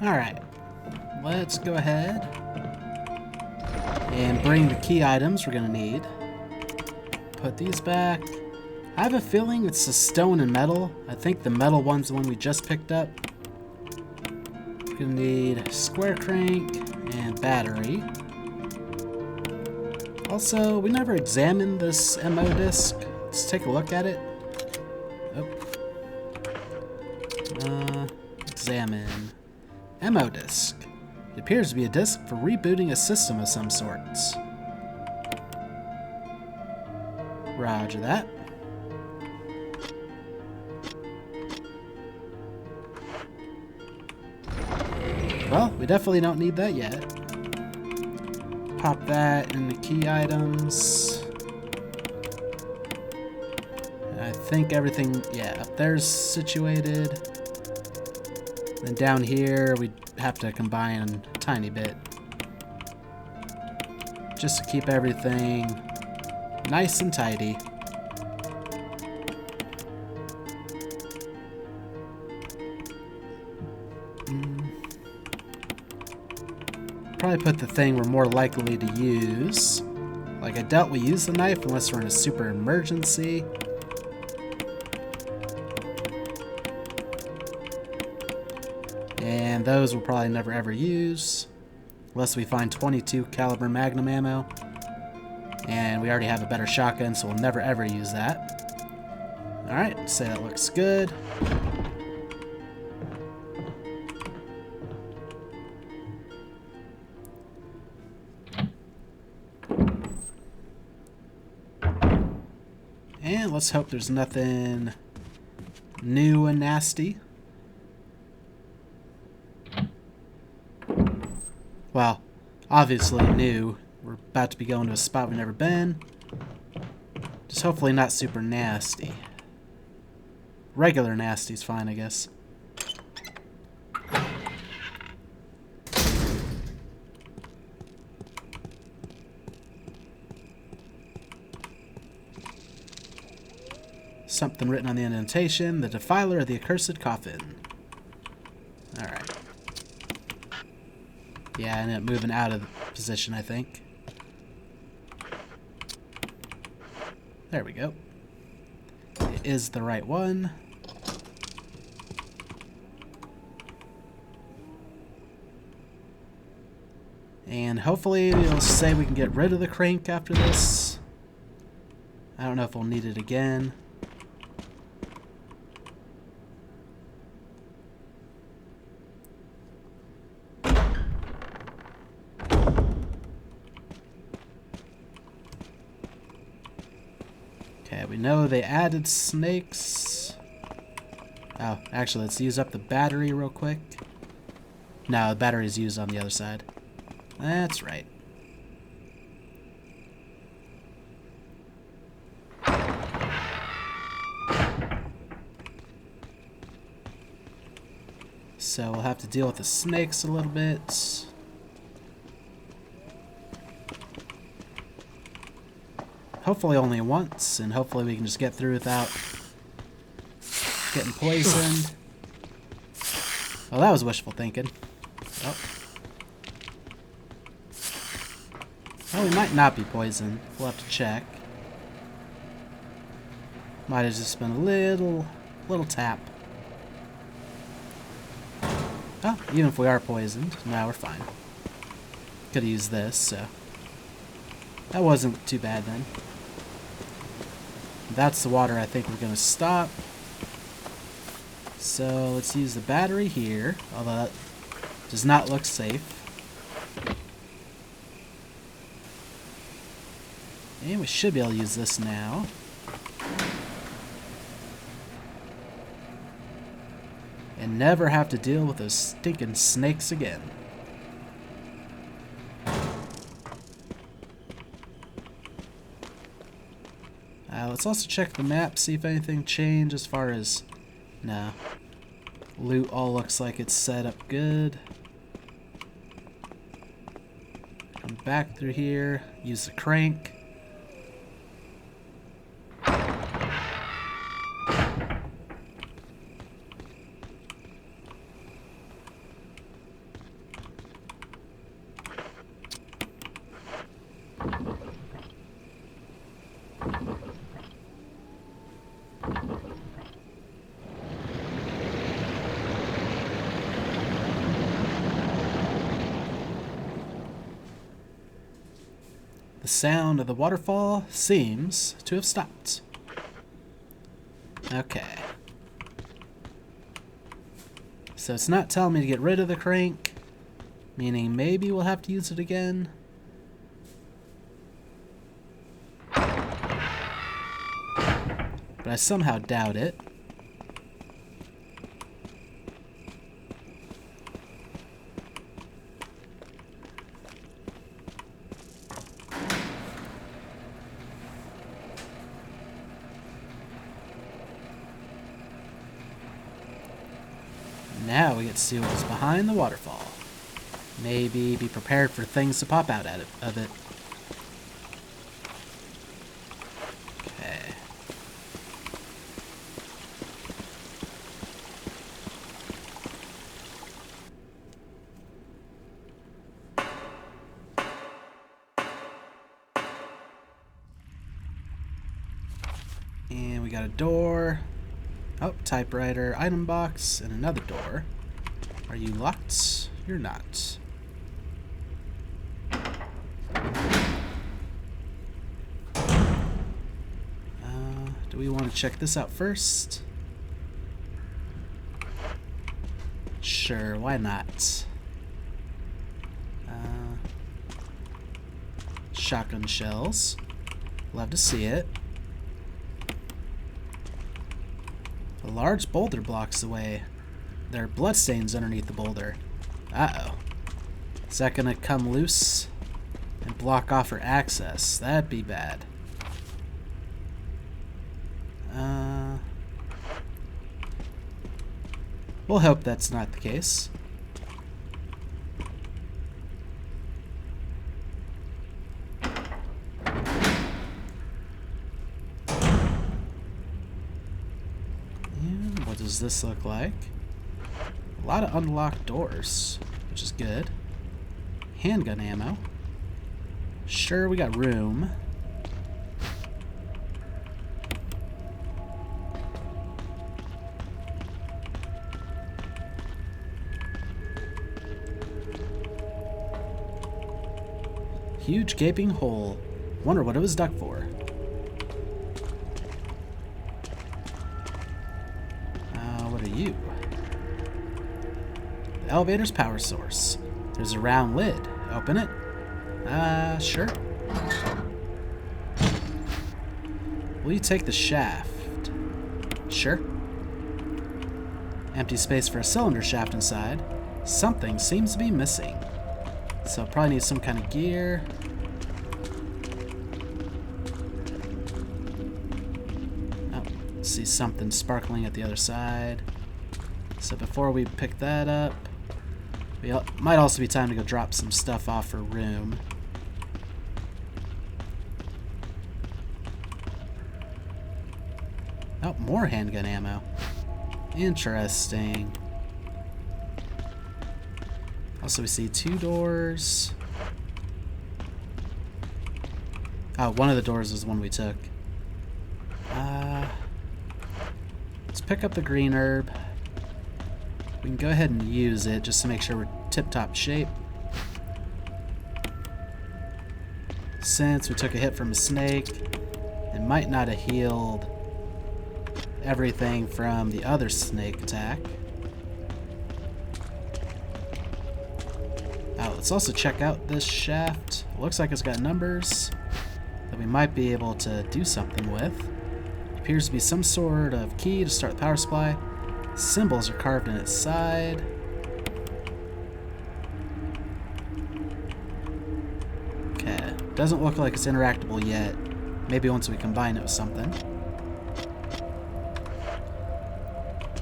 Alright, let's go ahead and bring the key items we're going to need. Put these back. I have a feeling it's the stone and metal. I think the metal one's the one we just picked up. We're going to need square crank and battery. Also, we never examined this MO disc. Let's take a look at it. Oh. Examine. MO disc. It appears to be a disc for rebooting a system of some sorts. Roger that. Well, we definitely don't need that yet. Pop that in the key items. I think everything, yeah, up there's situated. Then down here, we have to combine a tiny bit. Just to keep everything nice and tidy. Probably put the thing we're more likely to use. Like, I doubt we use the knife unless we're in a super emergency. And those we'll probably never ever use. Unless we find 22 caliber Magnum ammo. And we already have a better shotgun, so we'll never ever use that. Alright, say that looks good. And let's hope there's nothing new and nasty. Well, obviously new. We're about to be going to a spot we've never been. Just hopefully not super nasty. Regular nasty's fine, I guess. Something written on the indentation. The defiler of the accursed coffin. Alright. Yeah, I ended up moving out of the position, I think. There we go. It is the right one. And hopefully it'll say we can get rid of the crank after this. I don't know if we'll need it again. Okay, we know they added snakes. Oh, actually, let's use up the battery real quick. No, the battery's used on the other side. That's right. So we'll have to deal with the snakes a little bit. Hopefully only once, and hopefully we can just get through without getting poisoned. Well, that was wishful thinking. Oh. Well, we might not be poisoned. We'll have to check. Might have just been a little tap. Oh, even if we are poisoned, now we're fine. Could have used this, so that wasn't too bad then. That's the water I think we're going to stop. So let's use the battery here, although that does not look safe. And we should be able to use this now. And never have to deal with those stinking snakes again. Let's also check the map, see if anything changed as far as... No. Loot all looks like it's set up good. Come back through here, use the crank. The sound of the waterfall seems to have stopped. Okay. So it's not telling me to get rid of the crank, meaning maybe we'll have to use it again. But I somehow doubt it. Now we get to see what's behind the waterfall. Maybe be prepared for things to pop out of it. Okay. And we got a door. Oh, typewriter, item box, and another door. Are you locked? You're not. Do we want to check this out first? Sure, why not? Shotgun shells. Love to see it. A large boulder blocks the way. There are bloodstains underneath the boulder. Uh-oh. Is that gonna come loose and block off our access? That'd be bad. We'll hope that's not the case. What does this look like? A lot of unlocked doors, which is good. Handgun ammo. Sure, we got room. Huge gaping hole. Wonder what it was dug for. What are you? The elevator's power source. There's a round lid. Open it? Sure. Will you take the shaft? Sure. Empty space for a cylinder shaft inside. Something seems to be missing. So probably need some kind of gear. Oh, see something sparkling at the other side. So before we pick that up, we might also be time to go drop some stuff off for room. Oh, more handgun ammo. Interesting. Also, we see 2 doors. Oh, one of the doors is the one we took. Let's pick up the green herb. We can go ahead and use it just to make sure we're tip-top shape. Since we took a hit from a snake, it might not have healed everything from the other snake attack. Let's also check out this shaft. It looks like it's got numbers that we might be able to do something with. It appears to be some sort of key to start the power supply. Symbols are carved in its side. Okay, doesn't look like it's interactable yet. Maybe once we combine it with something.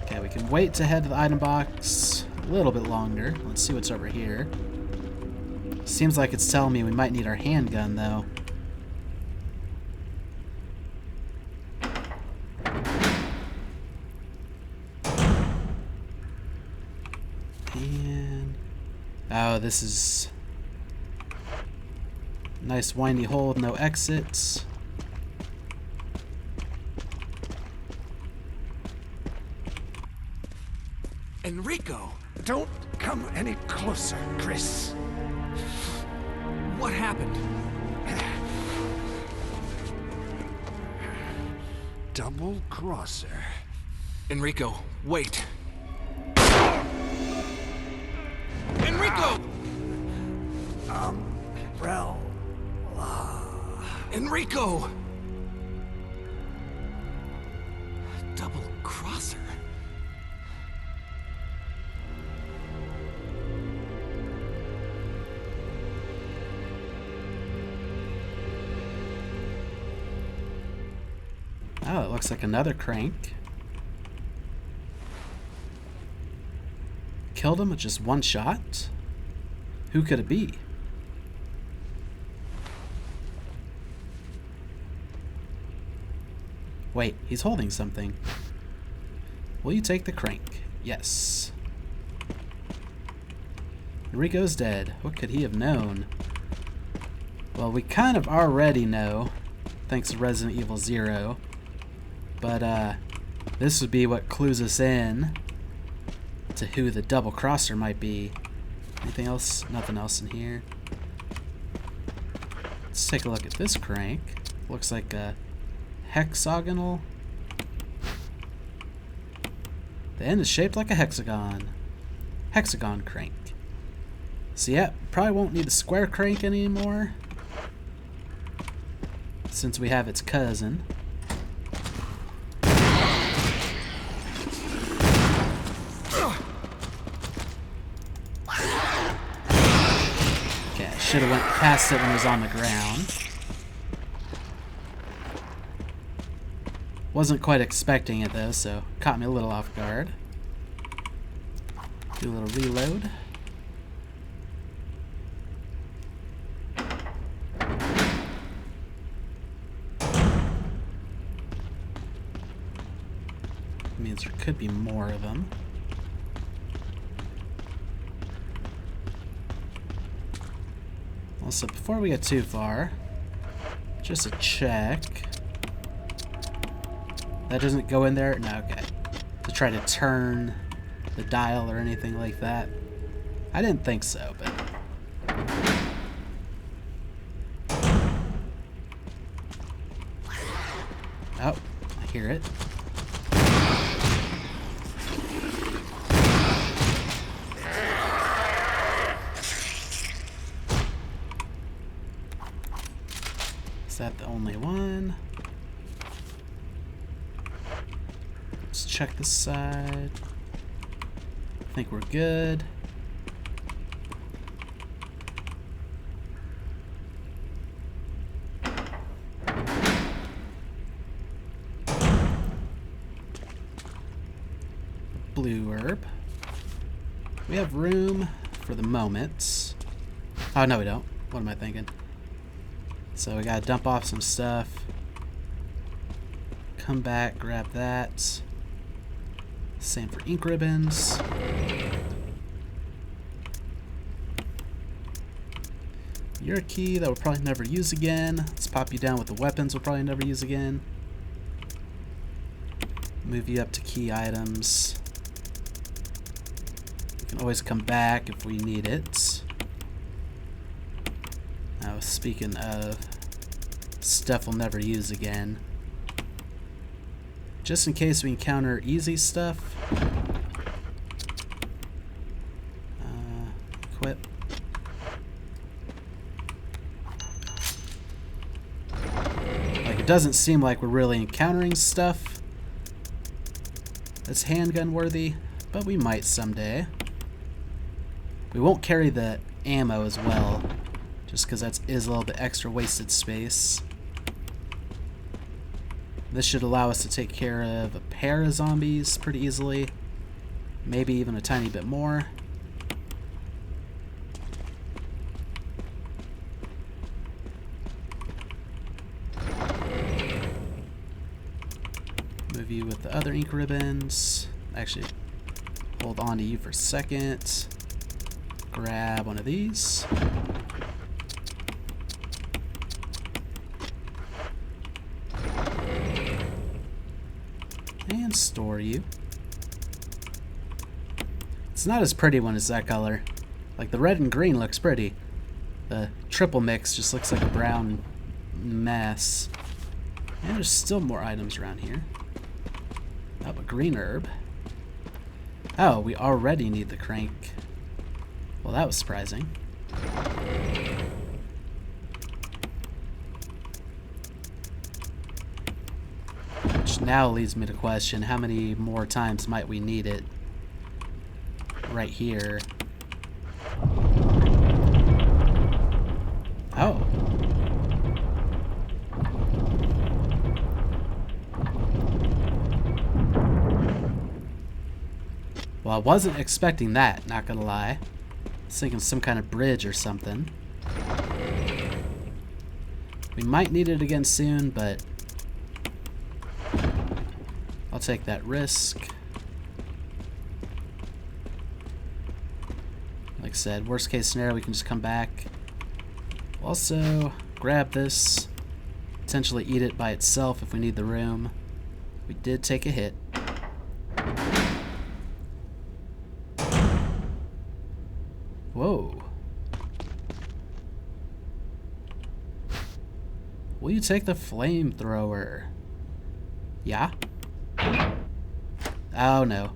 Okay, we can wait to head to the item box a little bit longer. Let's see what's over here. Seems like it's telling me we might need our handgun, though. And... oh, this is... nice windy hole with no exits. Enrico, don't come any closer, Chris. What happened? double crosser. Enrico, wait. Enrico! Umbrella. Enrico! Double crosser? Oh, it looks like another crank. Killed him with just one shot? Who could it be? Wait, he's holding something. Will you take the crank? Yes. Enrico's dead. What could he have known? Well, we kind of already know, thanks to Resident Evil 0. But, this would be what clues us in to who the double crosser might be. Anything else? Nothing else in here. Let's take a look at this crank. Looks like a hexagonal. The end is shaped like a hexagon. Hexagon crank. So yeah, probably won't need a square crank anymore, since we have its cousin. Should have went past it when it was on the ground. Wasn't quite expecting it though, so caught me a little off guard. Do a little reload. Means there could be more of them. So before we get too far, just a check. That doesn't go in there? No, okay. To try to turn the dial or anything like that. I didn't think so, but... Oh, I hear it. Is that the only one? Let's check this side. I think we're good. Blue herb. We have room for the moment. Oh, no, we don't. What am I thinking? So we gotta dump off some stuff. Come back, grab that. Same for ink ribbons. You're a key that we'll probably never use again. Let's pop you down with the weapons we'll probably never use again. Move you up to key items. We can always come back if we need it. Now, speaking of stuff we'll never use again, just in case we encounter easy stuff, equip. Like, it doesn't seem like we're really encountering stuff that's handgun worthy, but we might someday. We won't carry the ammo as well, just because that is a little bit extra wasted space. This should allow us to take care of a pair of zombies pretty easily. Maybe even a tiny bit more. Move you with the other ink ribbons. Actually, hold on to you for a second. Grab one of these. And store you. It's not as pretty one as that color. Like, the red and green looks pretty. The triple mix just looks like a brown mess. And there's still more items around here. Oh, a green herb. Oh, we already need the crank. Well, that was surprising. Which now leads me to question how many more times might we need it right here. Oh. Well, I wasn't expecting that, not gonna lie. I was thinking some kind of bridge or something. We might need it again soon, but I'll take that risk. Like I said, worst case scenario, we can just come back. Also, grab this. Potentially eat it by itself if we need the room. We did take a hit. Whoa. Will you take the flamethrower? Yeah? Oh no.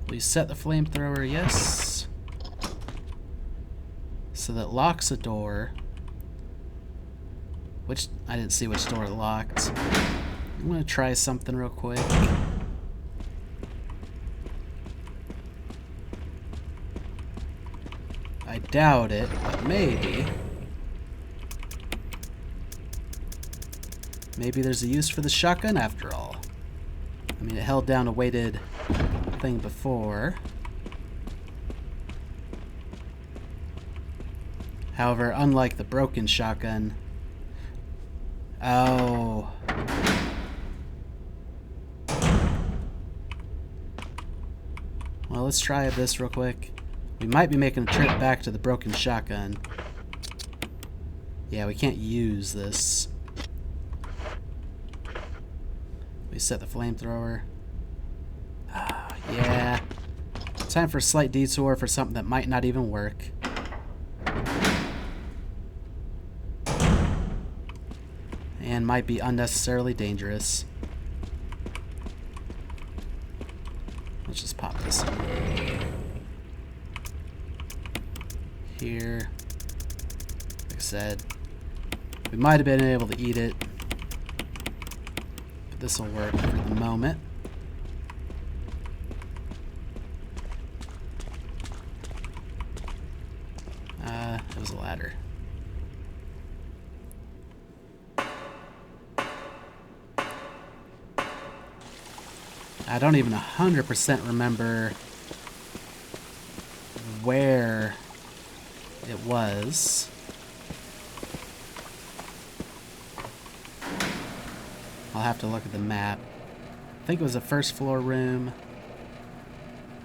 Will you set the flamethrower? Yes. So that locks a door. Which, I didn't see which door it locked. I'm gonna try something real quick. I doubt it, but maybe. Maybe there's a use for the shotgun after all. I mean, it held down a weighted thing before. However, unlike the broken shotgun... Oh. Well, let's try this real quick. We might be making a trip back to the broken shotgun. Yeah, we can't use this. We set the flamethrower. Ah, yeah. Time for a slight detour for something that might not even work. And might be unnecessarily dangerous. Let's just pop this in. Here. Like I said, we might have been able to eat it. But this will work for the moment. It was a ladder. I don't even 100% remember where it was. I'll have to look at the map. I think it was a first floor room.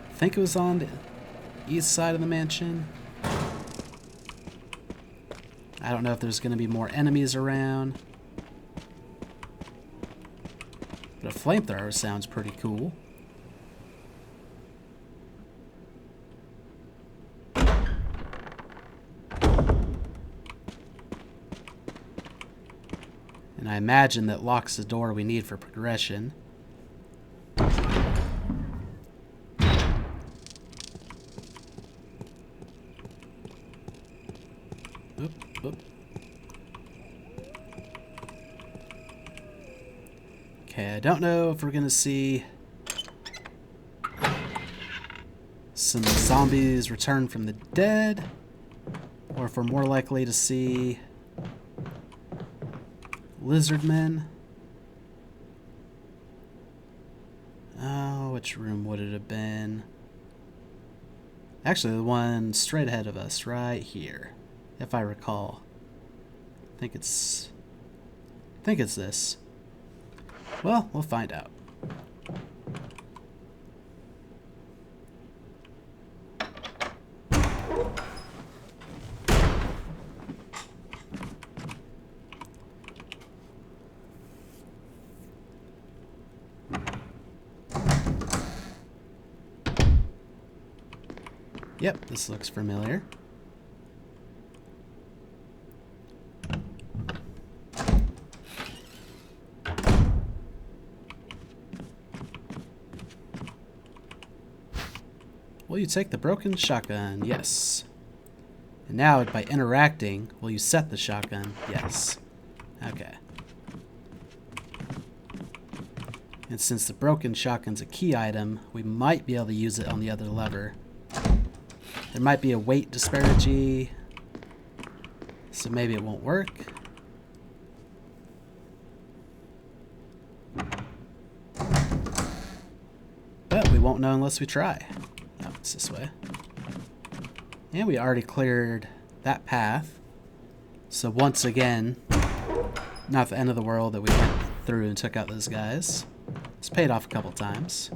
I think it was on the east side of the mansion. I don't know if there's going to be more enemies around. But a flamethrower sounds pretty cool. And I imagine that locks the door we need for progression. Oop, oop. Okay, I don't know if we're gonna see some zombies return from the dead, or if we're more likely to see lizard men. Oh, which room would it have been? Actually, the one straight ahead of us, right here, if I recall. I think it's this. Well, we'll find out. Yep, this looks familiar. Will you take the broken shotgun? Yes. And now, by interacting, will you set the shotgun? Yes. Okay. And since the broken shotgun's a key item, we might be able to use it on the other lever. There might be a weight disparity, so maybe it won't work. But we won't know unless we try. Oh, it's this way. And we already cleared that path. So once again, not the end of the world that we went through and took out those guys. It's paid off a couple times.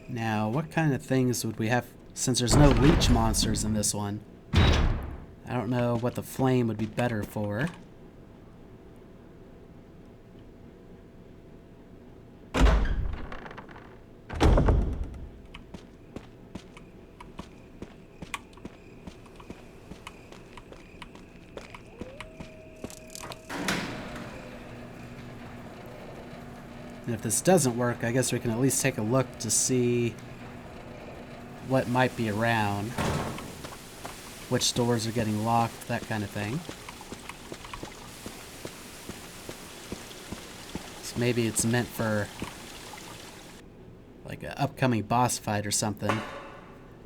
Now, what kind of things would we have, since there's no leech monsters in this one? I don't know what the flame would be better for. And if this doesn't work, I guess we can at least take a look to see what might be around. Which doors are getting locked, that kind of thing. So maybe it's meant for like an upcoming boss fight or something.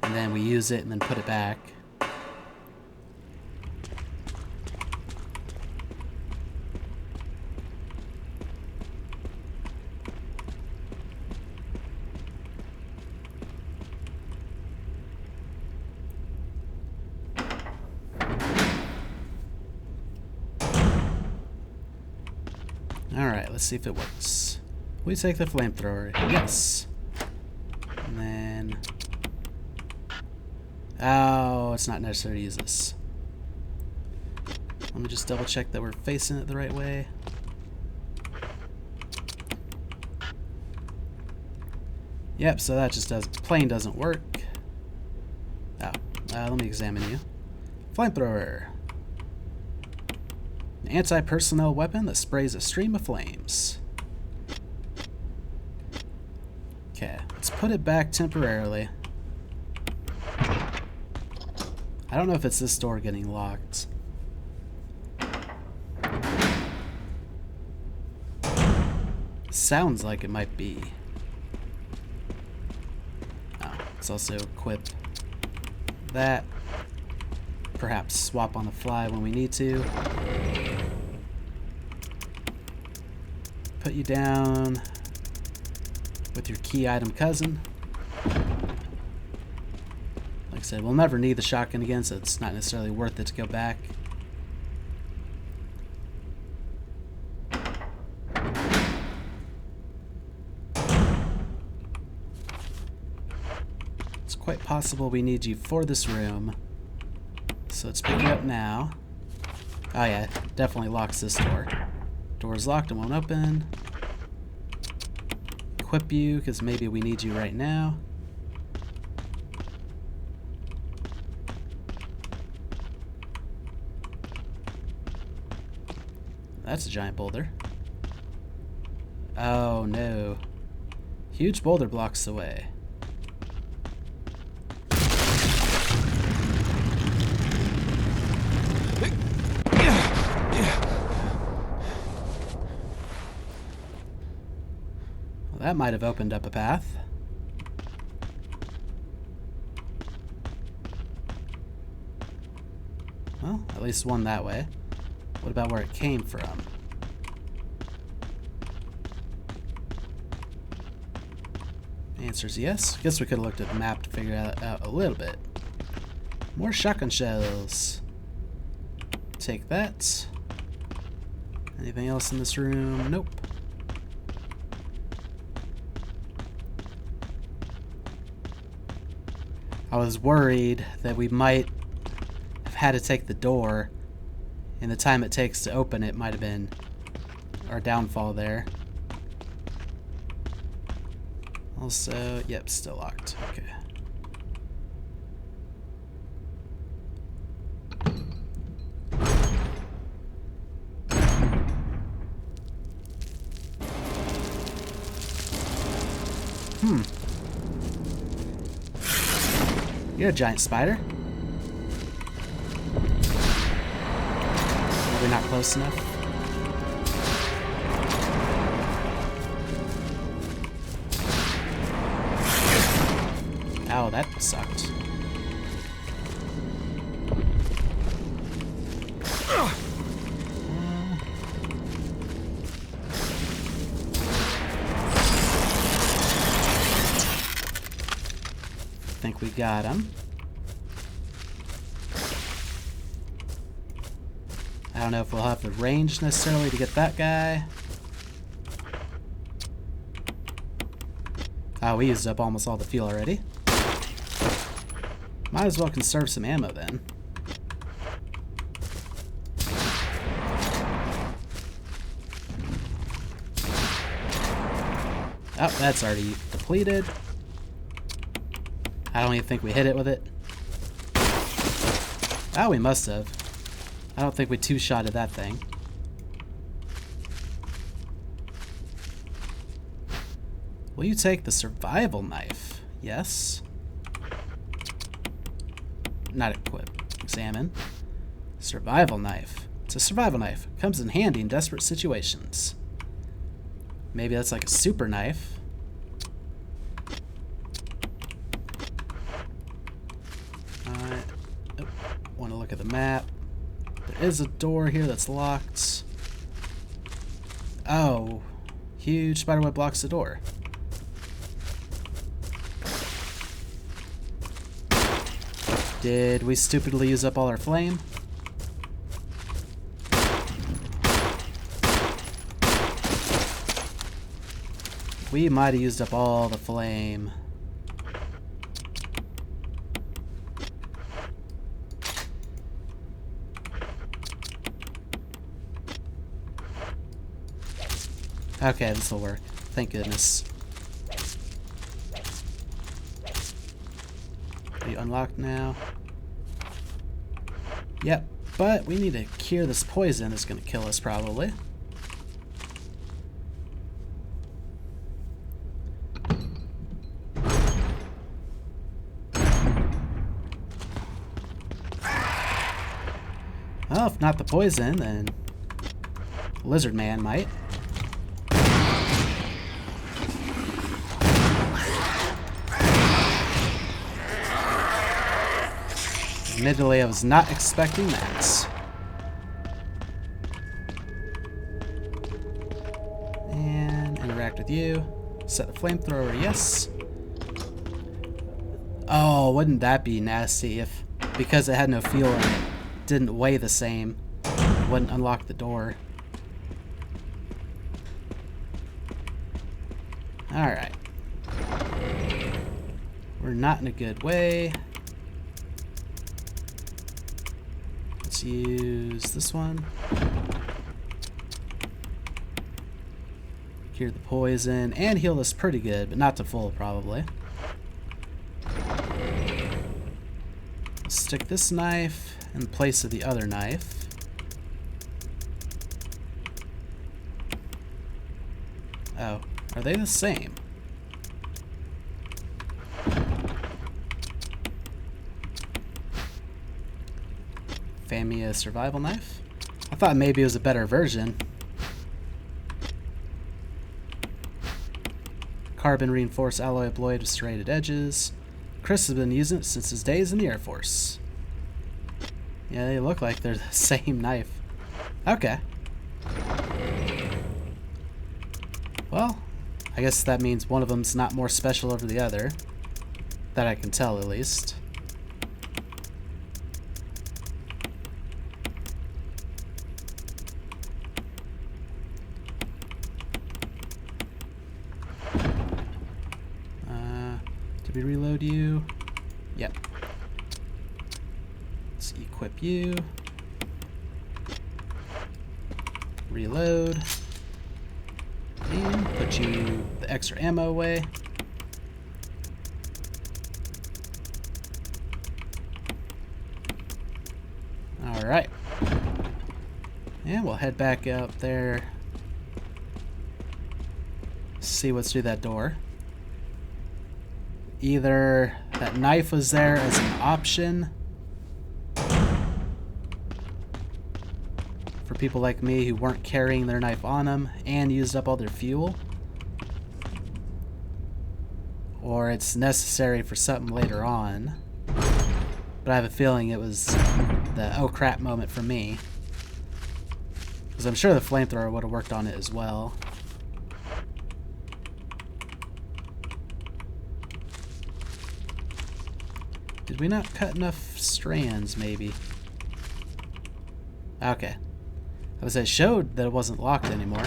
And then we use it and then put it back. Alright, let's see if it works. We take the flamethrower. Yes. And then... oh, it's not necessary to use this. Let me just double check that we're facing it the right way. Yep, so that just does... plain doesn't work. Oh, let me examine you. Flamethrower. An anti-personnel weapon that sprays a stream of flames. Okay, let's put it back temporarily. I don't know if it's this door getting locked. Sounds like it might be. Oh, let's also equip that. Perhaps swap on the fly when we need to. Put you down with your key item cousin. Like I said, we'll never need the shotgun again, so it's not necessarily worth it to go back. It's quite possible we need you for this room. So let's pick it up now. Oh yeah, definitely locks this door. Door's locked and won't open. Equip you, because maybe we need you right now. That's a giant boulder. Oh no. Huge boulder blocks the way. That might have opened up a path. Well, at least one that way. What about where it came from? The answer is yes. Guess we could have looked at the map to figure that out a little bit. More shotgun shells. Take that. Anything else in this room? Nope. I was worried that we might have had to take the door, and the time it takes to open it might have been our downfall there. Also, yep, still locked. Okay. You're a giant spider. Maybe not close enough. Ow, that sucked. I think we got him. I don't know if we'll have the range necessarily to get that guy. Oh, we used up almost all the fuel already. Might as well conserve some ammo then. Oh, that's already depleted. I don't even think we hit it with it. Oh, we must have. I don't think we two-shotted that thing. Will you take the survival knife? Yes. Not equip. Examine. Survival knife. It's a survival knife. Comes in handy in desperate situations. Maybe that's like a super knife. Want to look at the map. There is a door here that's locked. Oh, huge spiderweb blocks the door. Did we stupidly use up all our flame? We might have used up all the flame. Okay, this will work. Thank goodness. Are you unlocked now? Yep, but we need to cure this poison that's going to kill us probably. Well, if not the poison, then Lizard Man might. Admittedly, I was not expecting that. And interact with you. Set a flamethrower, yes. Oh, wouldn't that be nasty if, because it had no fuel in it, didn't weigh the same, wouldn't unlock the door. Alright. We're not in a good way. Let's use this one. Cure the poison and heal this pretty good, but not to full probably. Stick this knife in place of the other knife. Oh, are they the same? Famia survival knife? I thought maybe it was a better version. Carbon reinforced alloy blade with serrated edges. Chris has been using it since his days in the Air Force. Yeah, they look like they're the same knife. Okay. Well, I guess that means one of them's not more special over the other. That I can tell, at least. Did we reload you? Yep. Let's equip you. Reload. And put you the extra ammo away. Alright. And we'll head back out there. See what's through that door. Either that knife was there as an option for people like me who weren't carrying their knife on them and used up all their fuel, or it's necessary for something later on. But I have a feeling it was the oh crap moment for me, because I'm sure the flamethrower would have worked on it as well. Did we not cut enough strands, maybe? Okay. It showed that it wasn't locked anymore.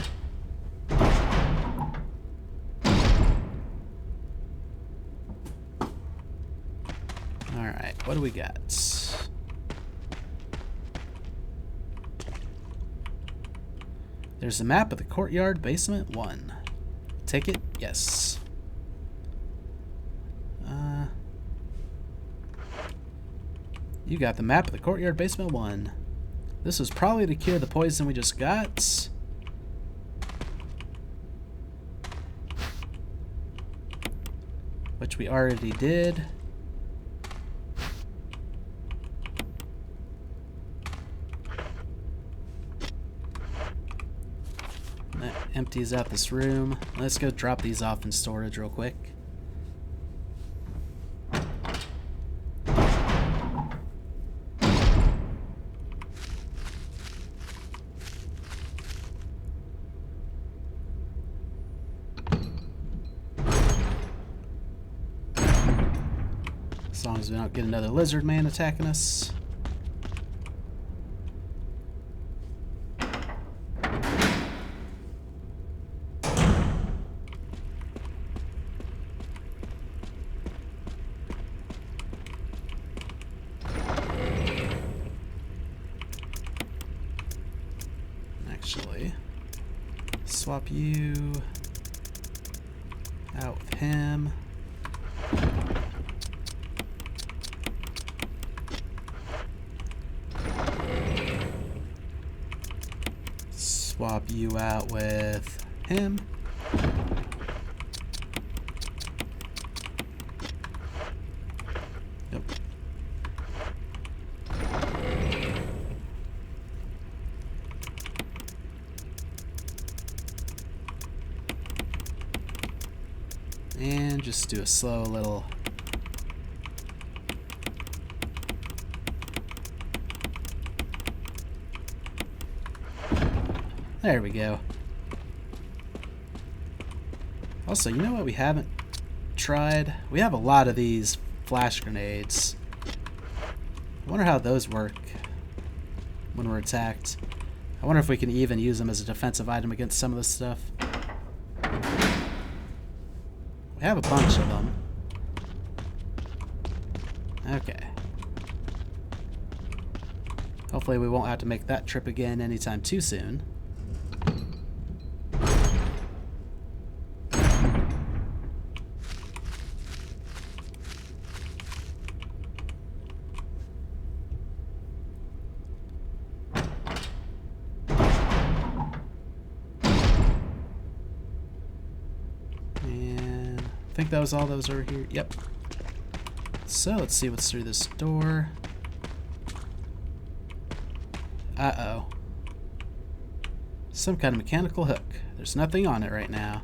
Alright, what do we got? There's a map of the courtyard, basement 1. Take it? Yes. You got the map of the courtyard, basement 1. This was probably to cure the poison we just got. Which we already did. That empties out this room. Let's go drop these off in storage real quick. As long as we don't get another lizard man attacking us. Actually, swap you out with him. Swap you out with him. Yep. And just do a slow little there we go. Also, you know what we haven't tried? We have a lot of these flash grenades. I wonder how those work when we're attacked. I wonder if we can even use them as a defensive item against some of this stuff. We have a bunch of them. Okay. Hopefully we won't have to make that trip again anytime too soon. I think that was all that was over here. Yep. So let's see what's through this door. Uh-oh. Some kind of mechanical hook. There's nothing on it right now.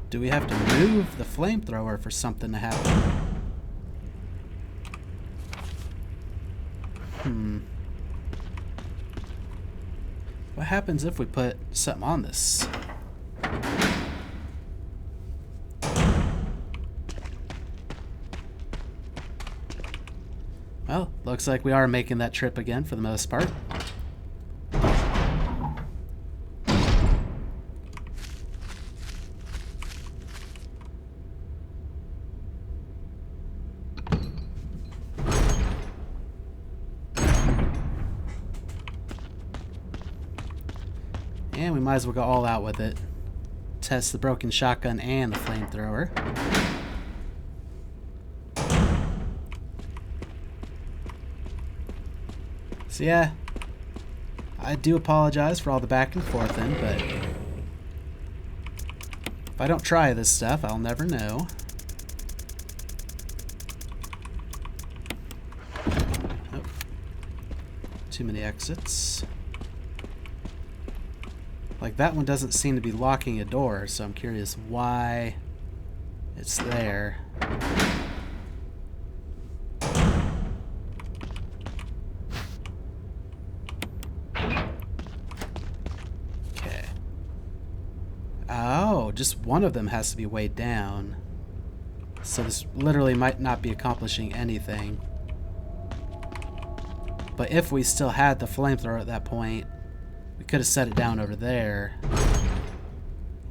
Do we have to move the flamethrower for something to happen? What happens if we put something on this? Well, looks like we are making that trip again for the most part. And we might as well go all out with it. Test the broken shotgun and the flamethrower. So yeah, I do apologize for all the back and forth in, but if I don't try this stuff, I'll never know. Oh. Too many exits. Like, that one doesn't seem to be locking a door, so I'm curious why it's there. Okay. Oh, just one of them has to be weighed down. So this literally might not be accomplishing anything. But if we still had the flamethrower at that point, we could have set it down over there,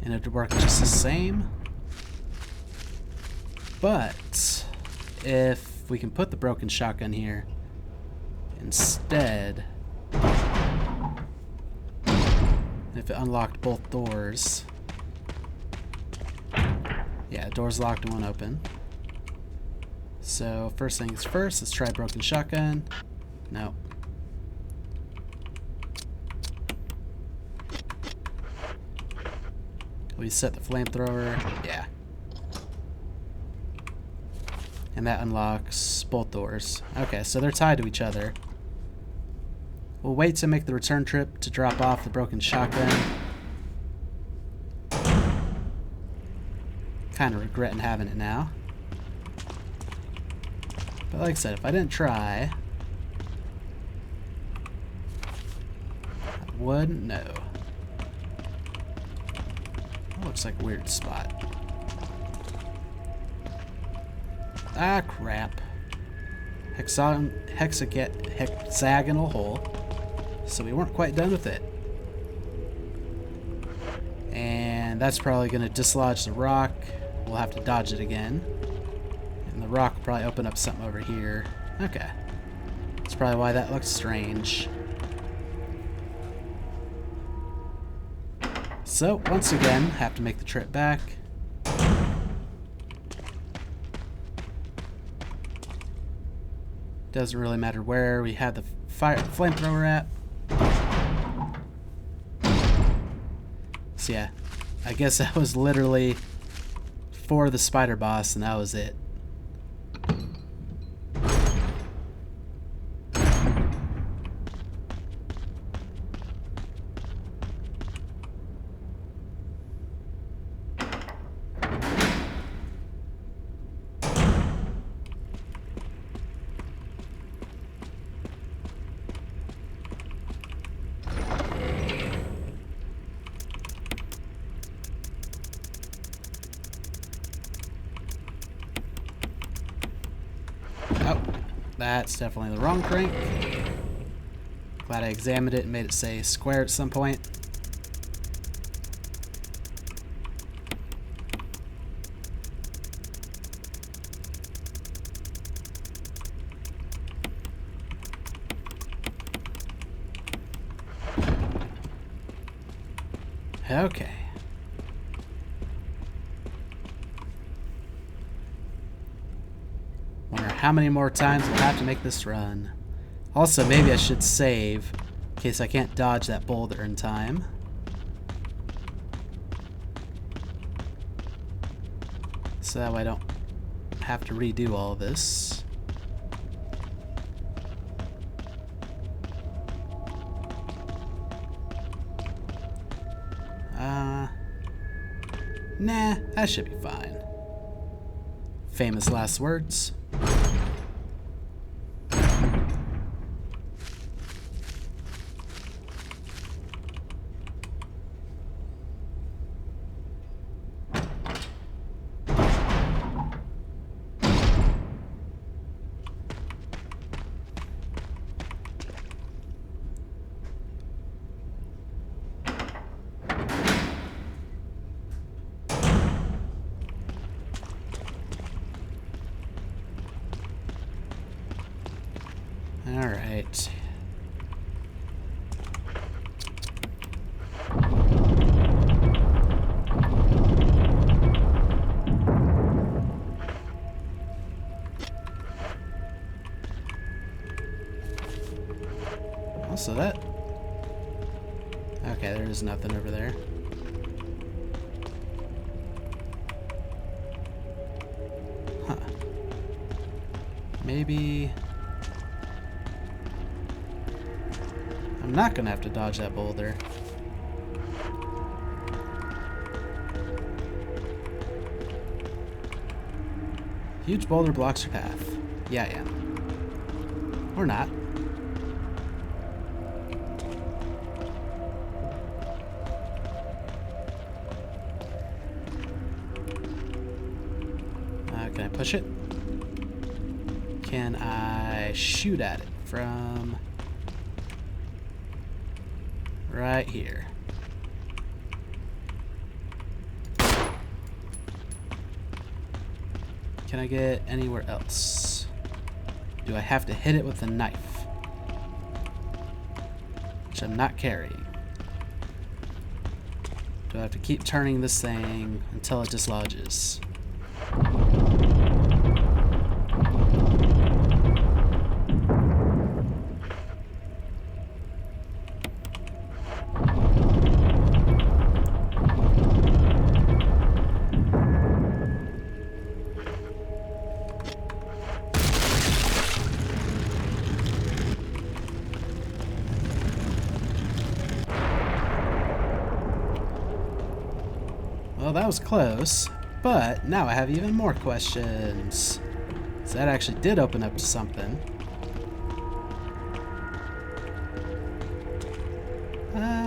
and it would work just the same. But if we can put the broken shotgun here instead, if it unlocked both doors, yeah, door's locked and one open. So first things first, let's try broken shotgun. No. We set the flamethrower, yeah. And that unlocks both doors. Okay, so they're tied to each other. We'll wait to make the return trip to drop off the broken shotgun. Kind of regretting having it now. But like I said, if I didn't try, I wouldn't know. Looks like a weird spot. Ah, crap. Hexagonal hole. So we weren't quite done with it. And that's probably going to dislodge the rock. We'll have to dodge it again. And the rock will probably open up something over here. Okay. That's probably why that looks strange. So, once again, have to make the trip back. Doesn't really matter where we had the flamethrower at. So yeah, I guess that was literally for the spider boss, and that was it. Oh, that's definitely the wrong crank. Glad I examined it and made it say square at some point. Okay. Wonder how many more times we'll have to make this run. Also, maybe I should save in case I can't dodge that boulder in time. So that way I don't have to redo all this. Nah, that should be fine. Famous last words. All right. Okay, there is nothing over there. Huh. Maybe... I'm not gonna have to dodge that boulder. Huge boulder blocks your path. Yeah, I am. Or not. Can I push it? Can I shoot at it from right here? Can I get anywhere else? Do I have to hit it with a knife? Which I'm not carrying. Do I have to keep turning this thing until it dislodges? Well, that was close, but now I have even more questions. So that actually did open up to something.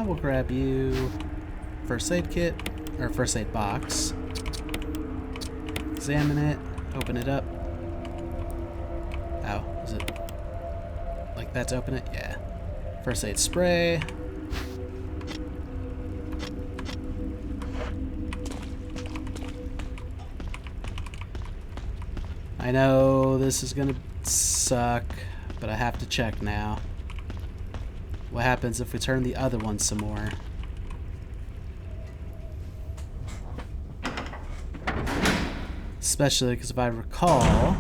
We'll grab you. First aid kit, or first aid box. Examine it, open it up. Ow, is it like that to open it? Yeah. First aid spray. I know this is gonna suck, but I have to check now. What happens if we turn the other one some more? Especially because if I recall,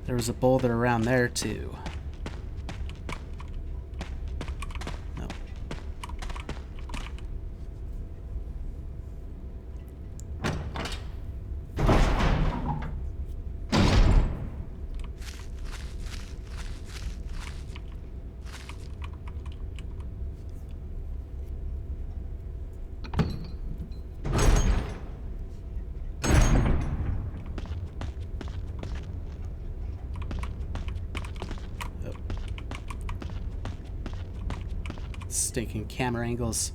there was a boulder around there too. No. Stinking camera angles.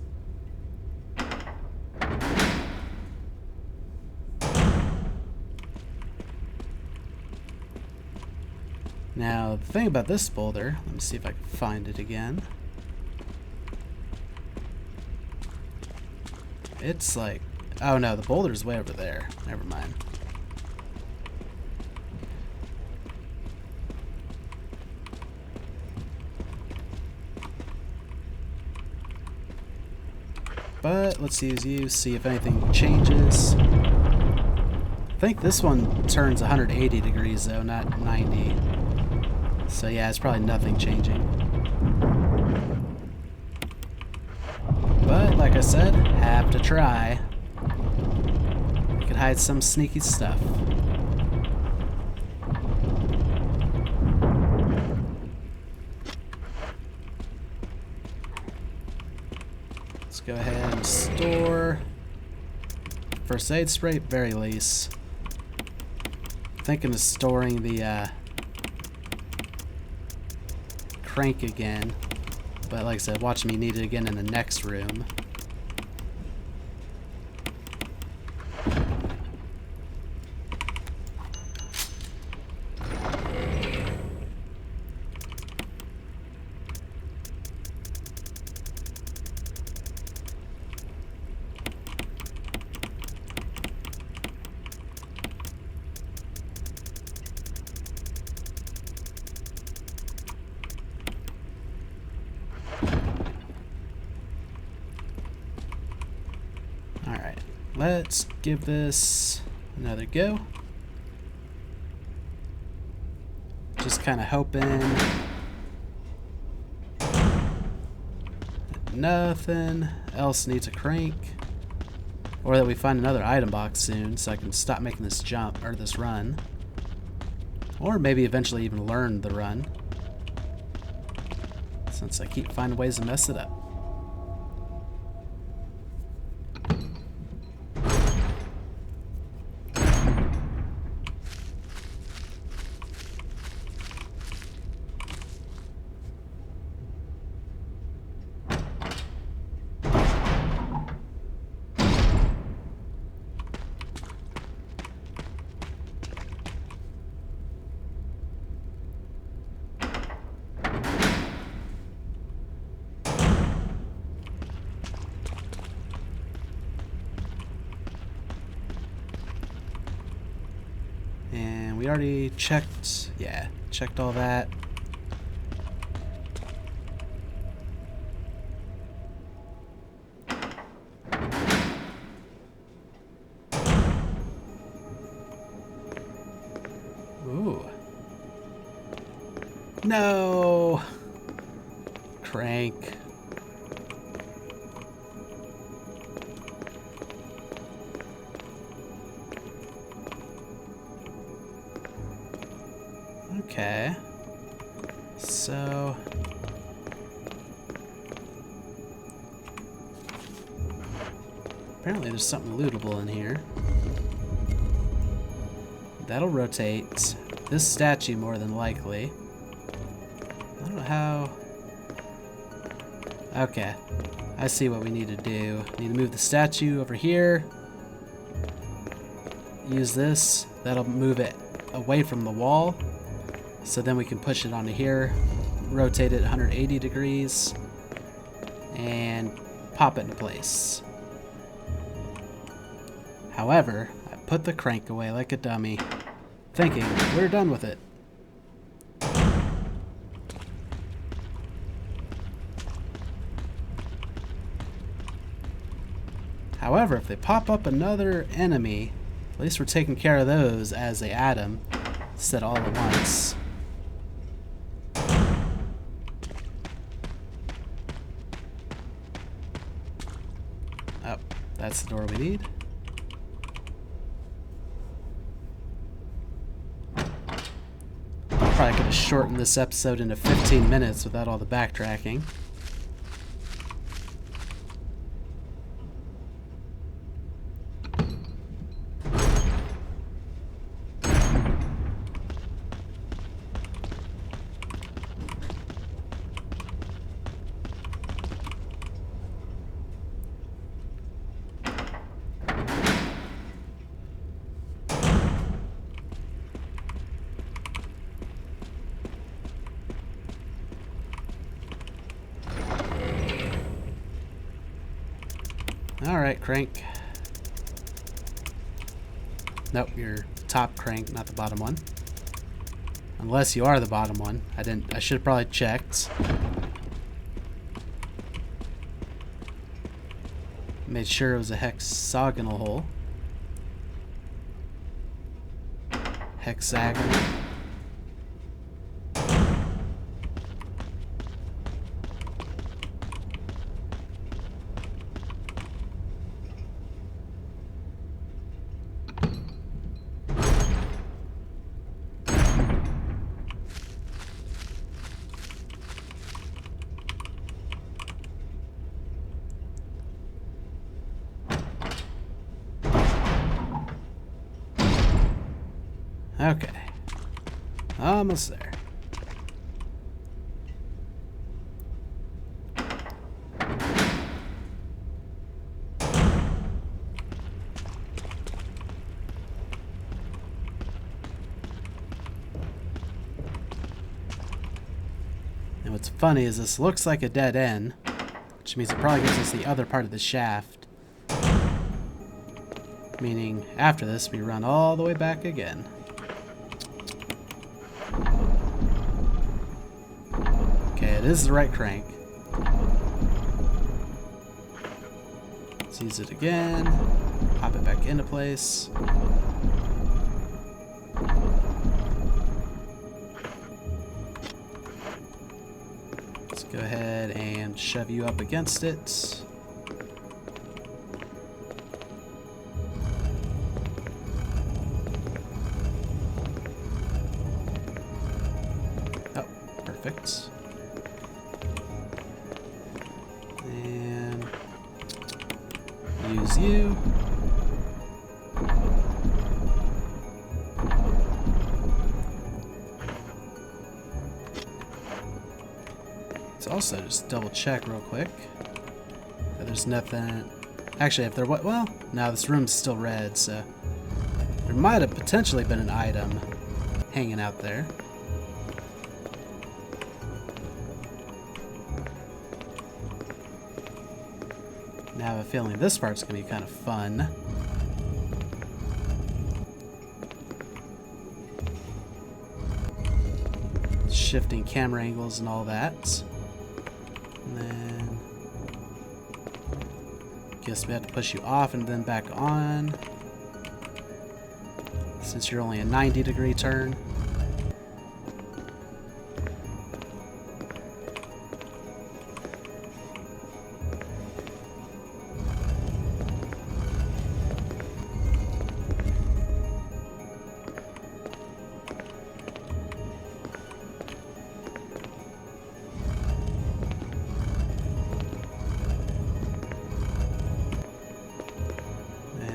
Now, the thing about this boulder, let me see if I can find it again. It's like, oh no, the boulder's way over there. Never mind. But let's use you, see if anything changes. I think this one turns 180 degrees though, not 90. So yeah, it's probably nothing changing. But like I said, have to try. We could hide some sneaky stuff. Let's go ahead and store first aid spray, very least. Thinking of storing the crank again, but like I said, watch me need it again in the next room. Alright, let's give this another go. Just kind of hoping nothing else needs a crank. Or that we find another item box soon so I can stop making this jump, or this run. Or maybe eventually even learn the run. Since I keep finding ways to mess it up. And we already checked, yeah, checked all that. Ooh. No! Crank. Okay. So... apparently there's something lootable in here. That'll rotate this statue more than likely. I don't know how... okay. I see what we need to do. Need to move the statue over here. Use this. That'll move it away from the wall. So then we can push it onto here. Rotate it 180 degrees. And pop it into place. However, I put the crank away like a dummy, thinking we're done with it. However, if they pop up another enemy, at least we're taking care of those as they add them, instead all at once. Oh, that's the door we need. Probably could have shortened this episode into 15 minutes without all the backtracking. Alright, crank. Nope, you're top crank, not the bottom one. Unless you are the bottom one. I should have probably checked. Made sure it was a hexagonal hole. Hexagonal. Okay. Almost there. And what's funny is this looks like a dead end, which means it probably gives us the other part of the shaft. Meaning, after this, we run all the way back again. Okay, it is the right crank. Let's use it again. Pop it back into place. Let's go ahead and and shove you up against it. Oh, perfect. And use you. Also, just double check real quick that there's nothing. Actually, if there was, well, no, this room's still red, so there might have potentially been an item hanging out there. Now I have a feeling this part's gonna be kind of fun. Shifting camera angles and all that. And then guess we have to push you off and then back on, since you're only a 90-degree turn.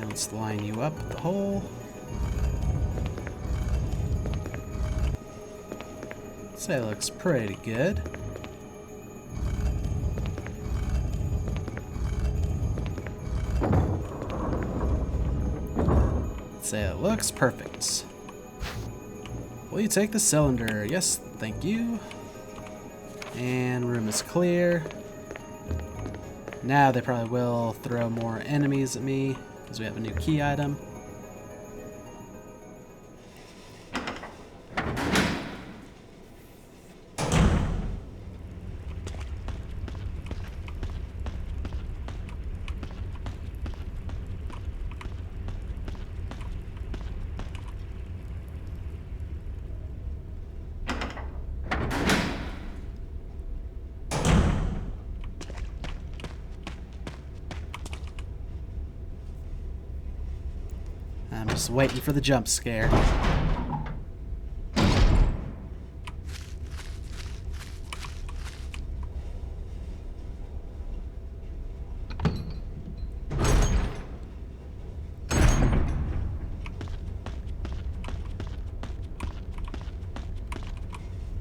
Let's line you up with the hole. Say it looks pretty good. Say it looks perfect. Will you take the cylinder? Yes, thank you. And room is clear. Now they probably will throw more enemies at me, because we have a new key item. I'm just waiting for the jump scare.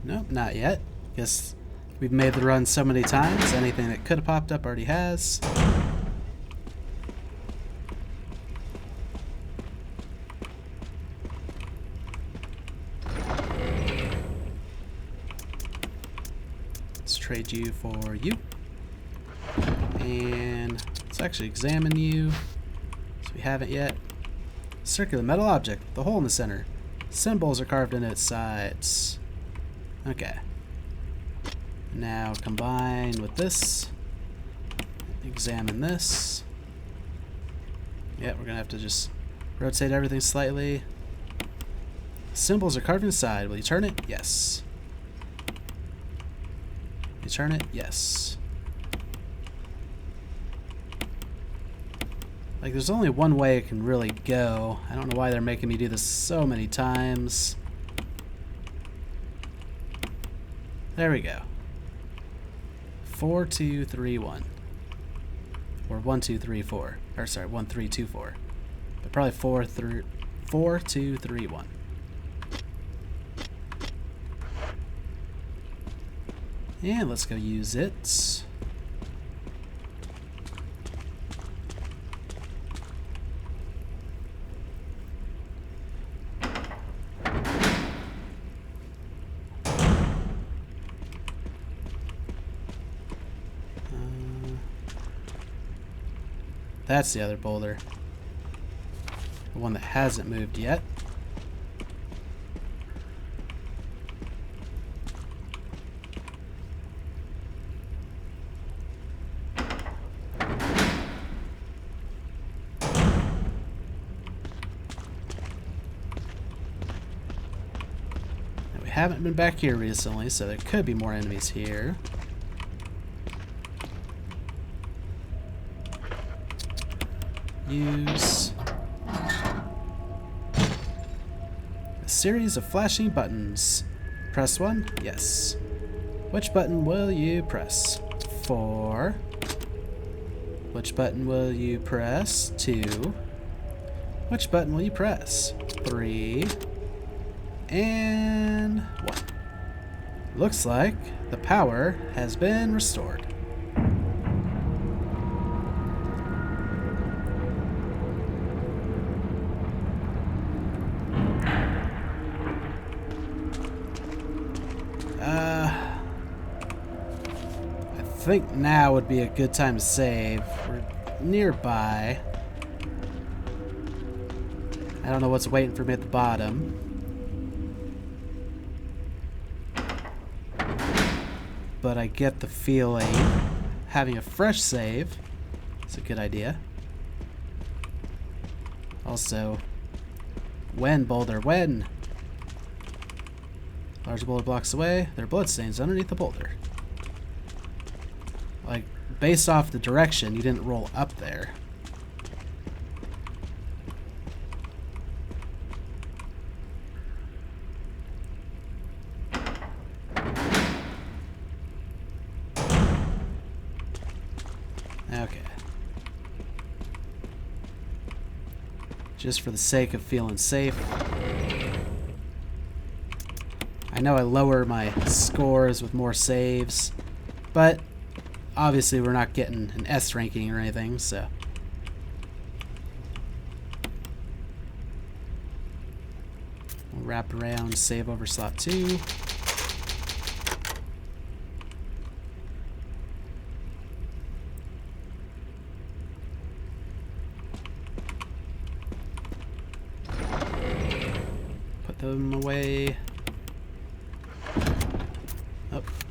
Nope, not yet. Guess we've made the run so many times, anything that could have popped up already has. Trade you for you, and let's actually examine you, so we haven't yet. Circular metal object with a hole in the center. Symbols are carved into its sides. Okay. Now combine with this. Examine this. Yep, we're gonna have to just rotate everything slightly. Symbols are carved inside. Will you turn it? Yes. You turn it? Yes. Like, there's only one way it can really go. I don't know why they're making me do this so many times. There we go. 4, 2, 3, 1. Or 1, 2, 3, 4. Or sorry, 1, 3, 2, 4. But probably 4, 2, 3, 1. And let's go use it. That's the other boulder. The one that hasn't moved yet. Haven't been back here recently, so there could be more enemies here. Use a series of flashing buttons. Press 1? Yes. Which button will you press? 4. Which button will you press? 2. Which button will you press? 3. And 1. Looks like the power has been restored. I think now would be a good time to save. We're nearby. I don't know what's waiting for me at the bottom. But I get the feeling having a fresh save is a good idea. Also, when, boulder, when? Large boulder blocks away. There are bloodstains underneath the boulder. Like, based off the direction, you didn't roll up there. Okay. Just for the sake of feeling safe. I know I lower my scores with more saves, but obviously we're not getting an S ranking or anything, so. We'll wrap around, save over slot 2. Put them away.